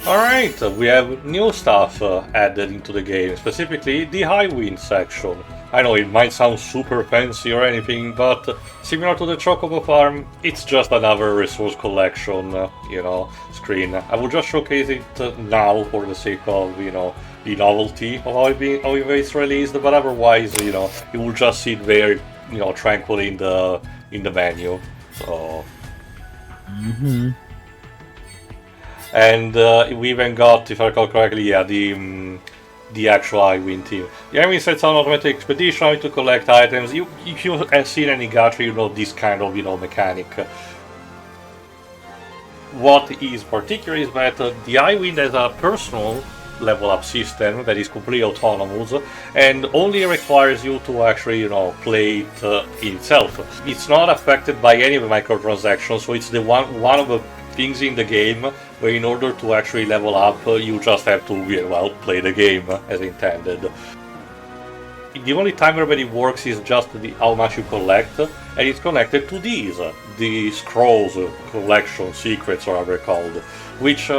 Alright, we have new stuff added into the game, specifically the Highwind section. I know it might sound super fancy or anything, but similar to the Chocobo Farm, it's just another resource collection, screen. I will just showcase it now for the sake of, the novelty of how it's released, but otherwise, you will just sit very, tranquilly in the menu. So. And we even got, if I recall correctly, the actual Highwind team. The Highwind sets an automatic expedition to collect items. If you have seen any gacha, you know this kind of mechanic. What is particular is that the Highwind has a personal level up system that is completely autonomous and only requires you to actually play it itself. It's not affected by any of the microtransactions, so it's the one of the things in the game where in order to actually level up you just have to play the game as intended. The only timer that it works is just how much you collect, and it's connected to the scrolls, collection, secrets, or whatever they're called, which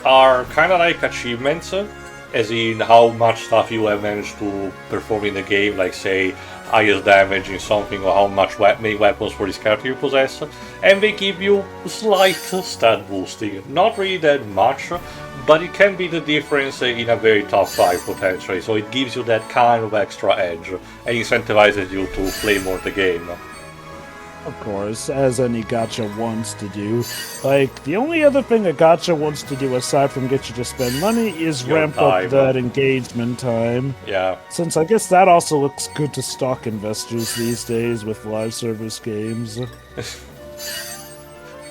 are kind of like achievements, as in how much stuff you have managed to perform in the game, like say highest damage in something or how many weapons for this character you possess, and they give you slight stat boosting. Not really that much, but it can be the difference in a very tough fight potentially, so it gives you that kind of extra edge and incentivizes you to play more the game. Of course, as any gacha wants to do. Like, the only other thing a gacha wants to do aside from get you to spend money is ramp up that engagement time. Yeah. Since I guess that also looks good to stock investors these days with live service games.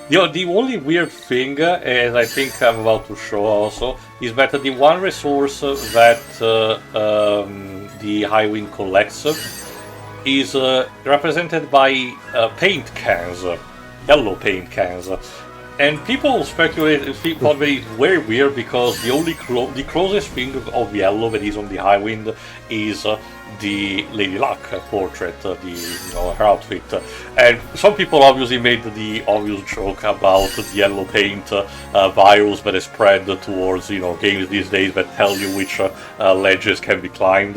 The only weird thing, as I think I'm about to show also, is that the one resource that the Highwind collects is represented by paint cans, yellow paint cans. And people thought that it's very weird because the closest thing of yellow that is on the Highwind is the Lady Luck portrait, her outfit. And some people obviously made the obvious joke about the yellow paint virus that is spread towards games these days that tell you which ledges can be climbed,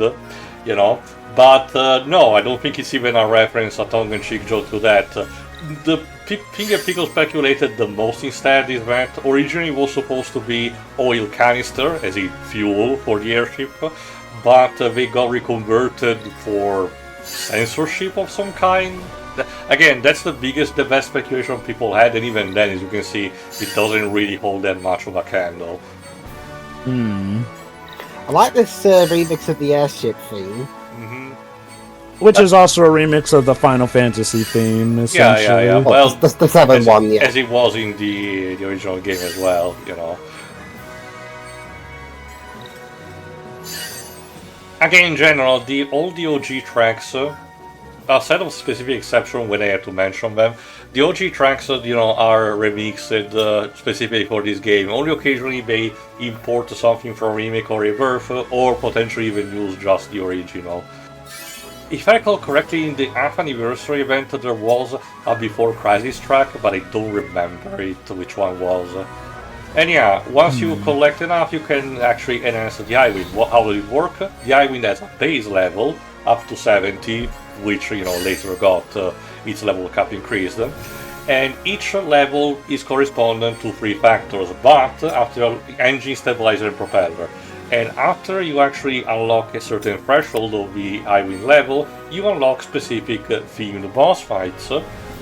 But no, I don't think it's even a reference, a tongue-in-cheek joke to that. The thing that people speculated the most instead is that originally it was supposed to be oil canister, as in fuel for the airship, but they got reconverted for censorship of some kind. Again, that's the best speculation people had, and even then, as you can see, it doesn't really hold that much of a candle. I like this remix of the airship theme. Which is also a remix of the Final Fantasy theme, essentially. Yeah. Well, the 7 one, yeah. As it was in the original game as well, Again, in general, all the OG tracks, a set of specific exceptions when I have to mention them, the OG tracks, are remixed specifically for this game. Only occasionally they import something from remake or rebirth, or potentially even use just the original. If I recall correctly, in the half anniversary event there was a Before Crisis track, but I don't remember which one was. And yeah, once you collect enough, you can actually enhance the Highwind. How will it work? The Highwind has a base level up to 70, which later got its level cap increased. And each level is correspondent to 3 factors, but after engine, stabilizer, and propeller. And after you actually unlock a certain threshold of the Highwind level, you unlock specific themed boss fights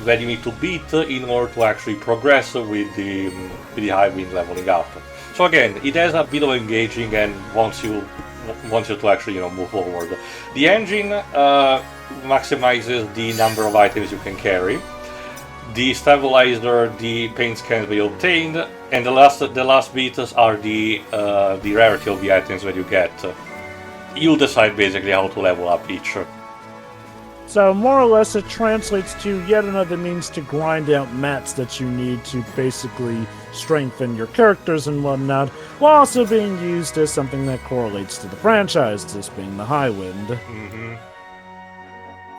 that you need to beat in order to actually progress with the Highwind leveling up. So again, it has a bit of engaging and wants you to actually move forward. The engine maximizes the number of items you can carry. The stabilizer, the paint scans we obtained, and the last bits are the rarity of the items that you get. You'll decide basically how to level up each. So more or less it translates to yet another means to grind out mats that you need to basically strengthen your characters and whatnot, while also being used as something that correlates to the franchise, this being the Highwind.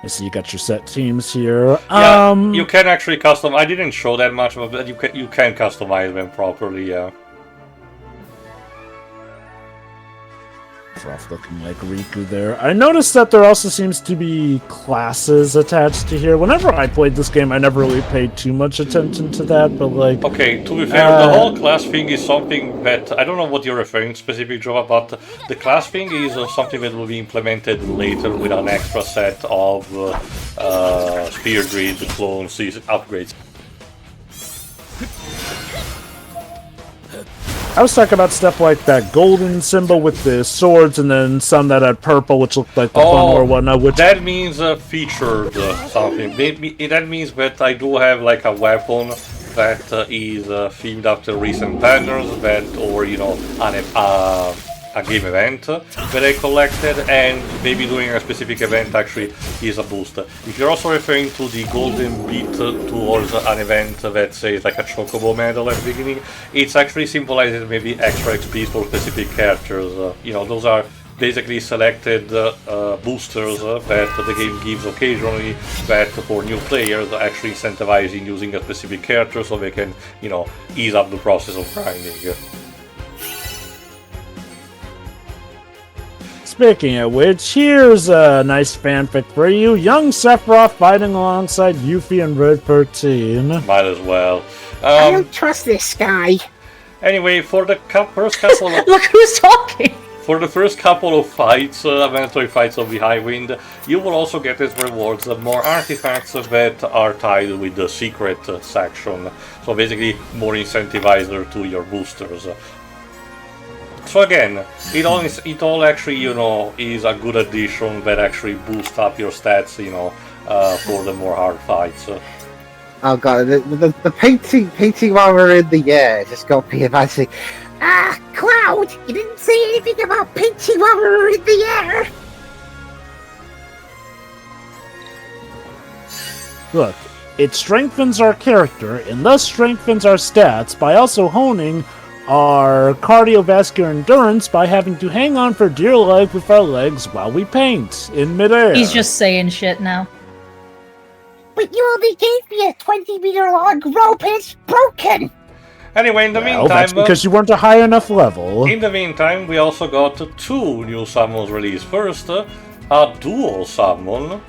I see you got your set teams here. Yeah, you can actually custom. I didn't show that much, but you can customize them properly. Yeah. Rough looking like Riku there. I noticed that there also seems to be classes attached to here. Whenever I played this game, I never really paid too much attention to that, but like... Okay, to be fair, the whole class thing is something that... I don't know what you're referring to specifically, Jova, but the class thing is something that will be implemented later with an extra set of Spear Grid, clones, upgrades. I was talking about stuff like that golden symbol with the swords, and then some that had purple, which looked like the fun or whatnot. Which that means featured something. That means that I do have like a weapon that is themed after recent banners, or you know, a game event that I collected, and maybe doing a specific event actually is a boost. If you're also referring to the golden beat towards an event that says like a chocobo medal at the beginning, it's actually symbolizes maybe extra XP for specific characters. You know, those are basically selected boosters that the game gives occasionally, that for new players actually incentivizing using a specific character so they can, you know, ease up the process of grinding. Speaking of which, here's a nice fanfic for you. Young Sephiroth fighting alongside Yuffie and Red 13. Might as well. I don't trust this guy. Anyway, for the first couple of... Look who's talking! For the first couple of fights, mandatory fights of the Highwind, you will also get as rewards more artifacts that are tied with the secret section. So basically, more incentivizer to your boosters. So again, it all actually, you know, is a good addition that actually boosts up your stats, you know, for the more hard fights. Oh god, the painting while we're in the air just got me imagining. Ah, Cloud, you didn't say anything about painting while we were in the air. Look, it strengthens our character and thus strengthens our stats by also honing our cardiovascular endurance by having to hang on for dear life with our legs while we paint in midair. He's just saying shit now. But you only gave me a 20-meter long rope and it's broken! Anyway, in the meantime... that's because you weren't a high enough level. In the meantime, we also got 2 new summons released. First, a dual summon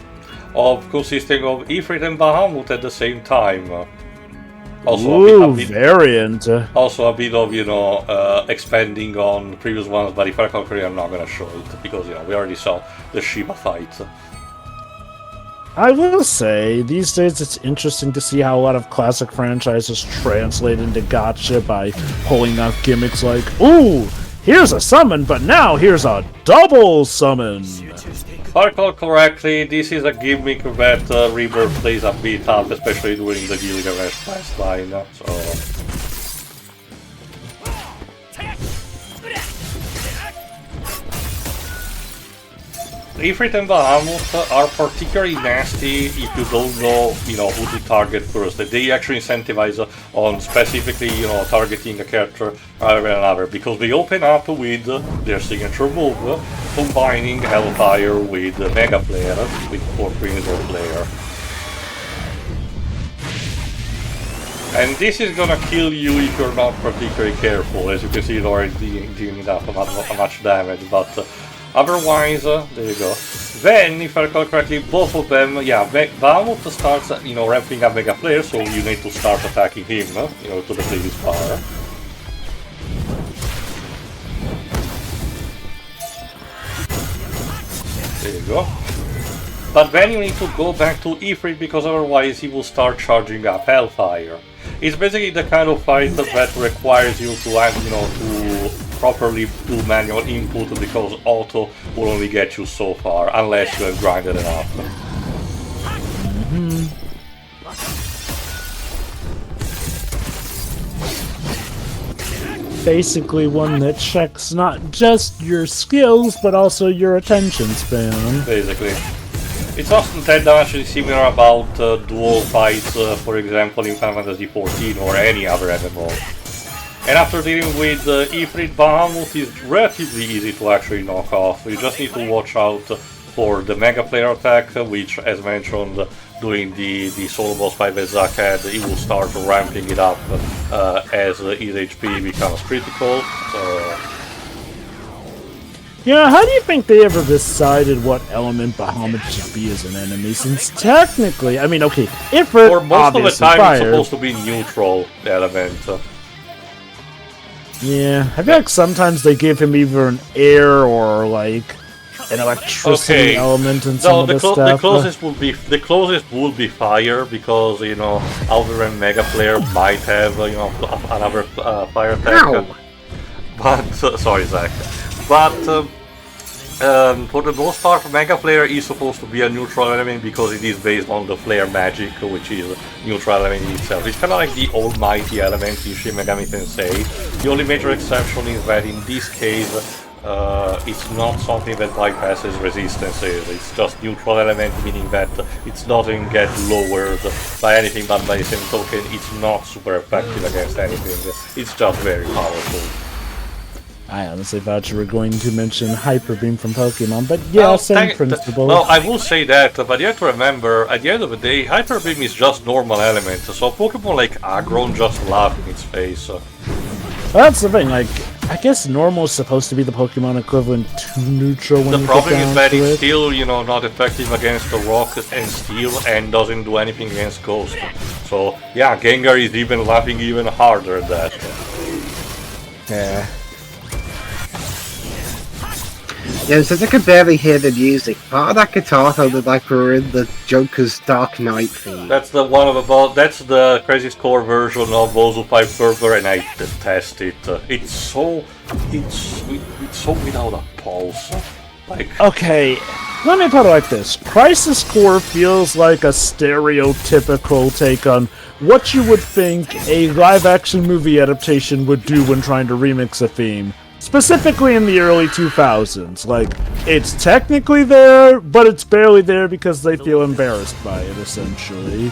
consisting of Ifrit and Bahamut at the same time. Also, a bit, variant. Also a bit of, you know, expanding on previous ones, but if I recall correctly, I'm not gonna show it, because, you know, we already saw the Shiba fight. I will say, these days it's interesting to see how a lot of classic franchises translate into gacha by pulling out gimmicks like, ooh, here's a summon, but now here's a double summon! If I recall correctly, this is a gimmick that Rebirth plays a bit up, especially during the Gilgamesh quest line, so... Ifrit and Bahamut are particularly nasty if you don't know, you know, who to target first. They actually incentivize on specifically, you know, targeting a character rather than another, because they open up with their signature move, combining Hellfire with Mega Player, with Core Principal Player. And this is gonna kill you if you're not particularly careful. As you can see, it's already dealing enough much damage, but otherwise, there you go. Then, if I recall correctly, both of them, yeah, Bahamut starts, you know, ramping up Mega Player, so you need to start attacking him, you know, to deplete his power. There you go. But then you need to go back to Ifrit, because otherwise he will start charging up Hellfire. It's basically the kind of fight that requires you to, you know, to properly do manual input, because auto will only get you so far, unless you have grinded enough. Basically one that checks not just your skills, but also your attention span. Basically. It's often said actually similar about dual fights, for example, in Final Fantasy XIV or any other MMO. And after dealing with Ifrit, Bahamut is relatively easy to actually knock off. You just need to watch out for the Mega Player attack, which, as mentioned, during the solo boss fight with Zakad, he will start ramping it up as his HP becomes critical. So Yeah, how do you think they ever decided what element Bahamut should be as an enemy? Since technically, I mean, okay, Ifrit, For most of the time, fire. it's supposed to be neutral element. Yeah, I feel like sometimes they give him either an air or like an electricity element and some of the stuff. The closest would be fire because Outer and Mega Player might have another fire attack. But sorry, Zach. But for the most part, Mega Player is supposed to be a neutral element because it is based on the Flare magic, which is a neutral element in itself. It's kind of like the almighty element in Shin Megami Tensei. The only major exception is that in this case, it's not something that bypasses resistances. It's just neutral element, meaning that it doesn't get lowered by anything but by the same token. It's not super effective against anything. It's just very powerful. I honestly thought you were going to mention Hyper Beam from Pokemon, but yeah, same principle. Well, I will say that, but you have to remember, at the end of the day, Hyper Beam is just normal element, so Pokemon like Aggron just laugh in its face. Well, that's the thing, like, I guess normal is supposed to be the Pokemon equivalent to neutral when the problem is that it's still, not effective against the Rock and Steel and doesn't do anything against Ghost. So, yeah, Gengar is even laughing even harder at that. Yeah. Yeah, since I could barely hear the music, part of that guitar sounded like we were in the Joker's Dark Knight theme. That's the Crazy Score version of Ozu 5 server, and I detest it. It's so without a pulse. Like, okay, let me put it like this. Crisis Core feels like a stereotypical take on what you would think a live-action movie adaptation would do when trying to remix a theme. Specifically in the early 2000s. Like, it's technically there, but it's barely there because they feel embarrassed by it, essentially.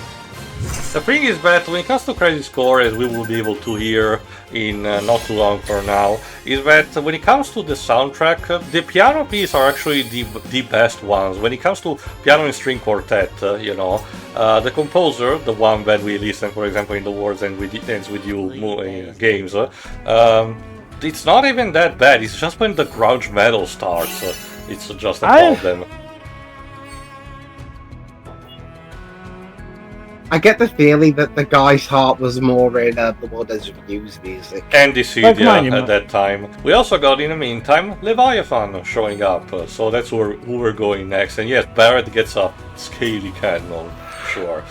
The thing is that when it comes to Crazy Score, as we will be able to hear in not too long from now, is that when it comes to the soundtrack, the piano pieces are actually the best ones. When it comes to piano and string quartet, the composer, the one that we listen, for example, in the Words Ends With You games, it's not even that bad. It's just when the grunge metal starts, it's just a problem. I get the feeling that the guy's heart was more in the Words Ends With You's music. And Dissidia at that time. We also got, in the meantime, Leviathan showing up, so that's who we're going next. And yes, Barret gets a scaly cannon, sure.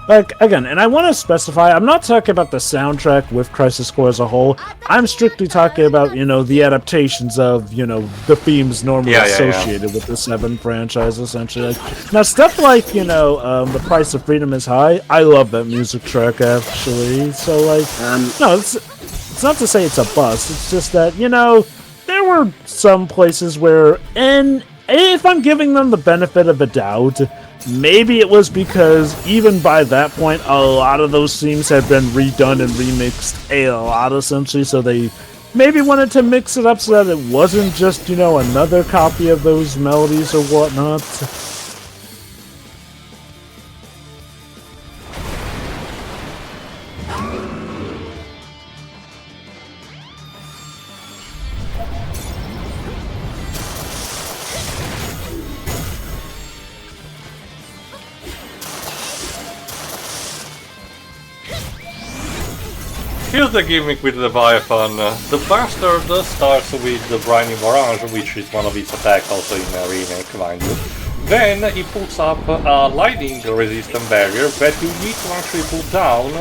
Like, again, and I want to specify, I'm not talking about the soundtrack with Crisis Core as a whole. I'm strictly talking about, the adaptations of, the themes normally associated with the Seven franchise, essentially. Like, now, stuff like, The Price of Freedom is High, I love that music track, actually. So, like, no, it's not to say it's a bust. It's just that, there were some places where, and if I'm giving them the benefit of a doubt, maybe it was because even by that point, a lot of those themes had been redone and remixed a lot, essentially, so they maybe wanted to mix it up so that it wasn't just, another copy of those melodies or whatnot. Here's the gimmick with Leviathan. The bastard starts with the Briny Barrage, which is one of its attacks also in a remake, mind you. Then he puts up a lightning resistant barrier that you need to actually put down,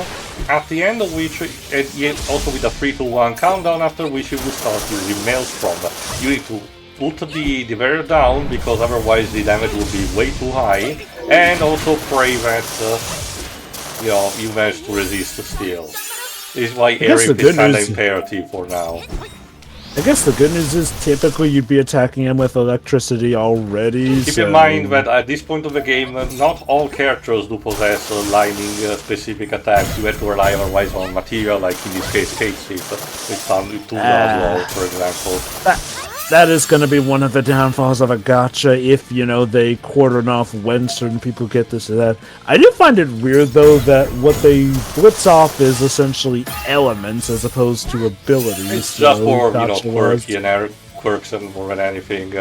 at the end of which, and also with a 3-2-1 countdown, after which you will start using Maelstrom. You need to put the barrier down, because otherwise the damage will be way too high, and also pray that you manage to resist still. This is why Eric is kind of imperative for now. I guess the good news is typically you'd be attacking him with electricity already. Keep in mind that at this point of the game, not all characters do possess lightning-specific attacks. You have to rely otherwise on material, like in this case, Kate Sith, with 2 Oslo, for example. that is going to be one of the downfalls of a gacha if, you know, they cordon off when certain people get this or that. I do find it weird, though, that what they blitz off is essentially elements as opposed to abilities. It's just for, you know, gacha-wise. quirks and more than anything.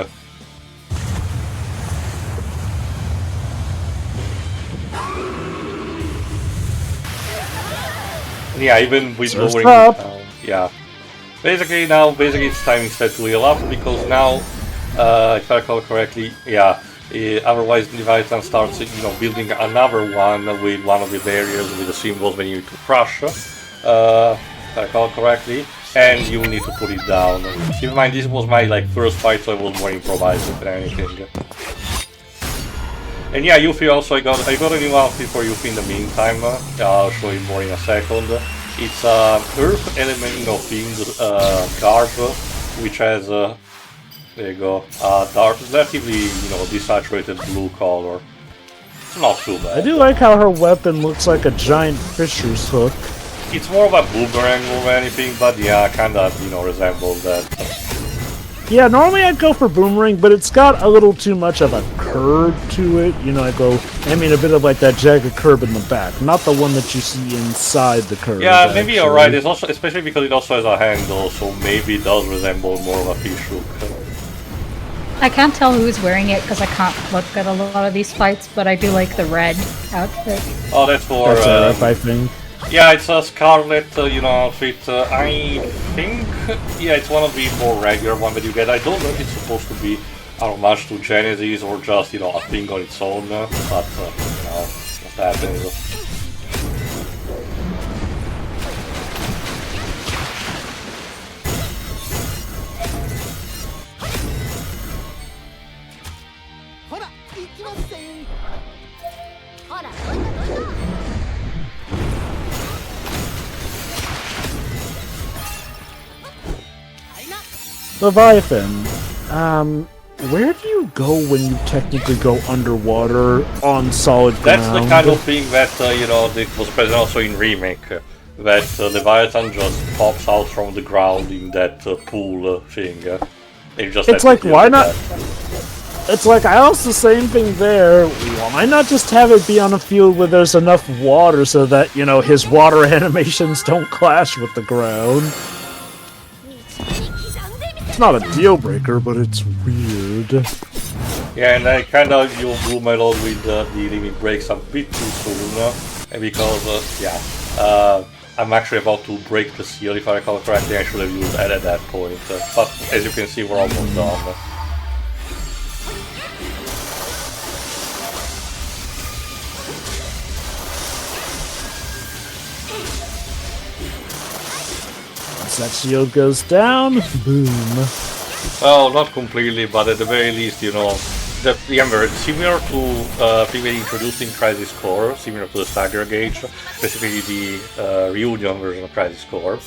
Yeah, even with lowering it down. Yeah. Basically it's time instead to heal up, because now, if I recall correctly, yeah, otherwise Leviathan starts, you know, building another one with one of the barriers with the symbols when you need to crush, if I recall correctly, and you need to put it down. Keep in mind, this was my first fight, so I was more improvising than anything. And yeah, Yuffie also, I got a new outfit for Yuffie in the meantime. I'll show you more in a second. It's Earth element, you know, themed garb, which has there you go, dark, relatively, you know, desaturated blue color. It's not too bad. I do like how her weapon looks like a giant fisher's hook. It's more of a boomerang more than anything, but yeah, kind of, you know, resembles that. Yeah, normally I'd go for boomerang, but it's got a little too much of a curve to it. You know, I mean a bit of like that jagged curve in the back, not the one that you see inside the curve. Yeah, maybe you're right. It's also, especially because it also has a handle, so maybe it does resemble more of a fish hook. I can't tell who's wearing it because I can't look at a lot of these fights, but I do like the red outfit. Oh, that's for... That's I think. Yeah, it's a Scarlet, you know, outfit. I think, yeah, it's one of the more regular ones that you get. I don't know if it's supposed to be a homage to Genesis or just, you know, a thing on its own, but, you know, just happens. Leviathan, where do you go when you technically go underwater on solid ground? That's the kind of thing that, you know, it was present also in Remake, that Leviathan just pops out from the ground in that pool thing. It's like, why not? It's like, I asked the same thing there. Why not just have it be on a field where there's enough water so that, you know, his water animations don't clash with the ground? It's not a deal breaker, but it's weird. Yeah, and I kind of blew my load with the limit breaks a bit too soon, because, yeah, I'm actually about to break the seal, if I recall correctly. I should have used that at that point, but as you can see, we're almost done. That shield goes down, boom. Well, not completely, but at the very least, you know, remember, similar to thing they introduced in Crisis Core, similar to the stagger gauge, specifically the reunion version of Crisis Core.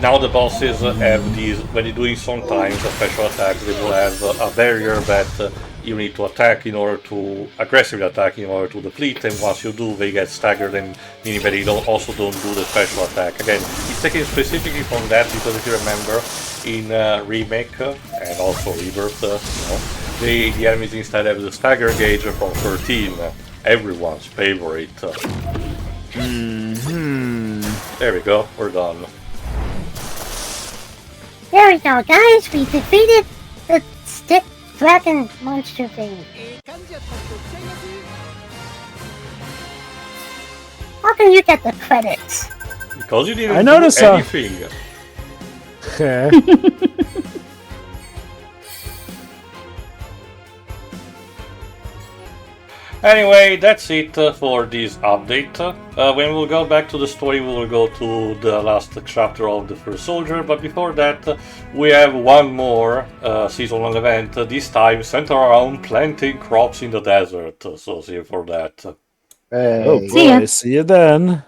Now the bosses have these, when you're doing sometimes a special attack, they will have a barrier that you need to attack in order to aggressively attack in order to deplete, and once you do, they get staggered, and meaning that they also don't do the special attack. Again, it's taken specifically from that because if you remember, in Remake and also Rebirth, you know, the enemies instead have the stagger gauge from 13, everyone's favorite. There we go, we're done. There we go, guys. We defeated the stick dragon monster thing. How can you get the credits? Because you didn't I noticed, do anything. Anyway, that's it for this update. When we'll go back to the story, we will go to the last chapter of the first soldier, but before that, we have one more season-long event, this time centered around planting crops in the desert, so see you for that. Hey. Oh boy, see you then.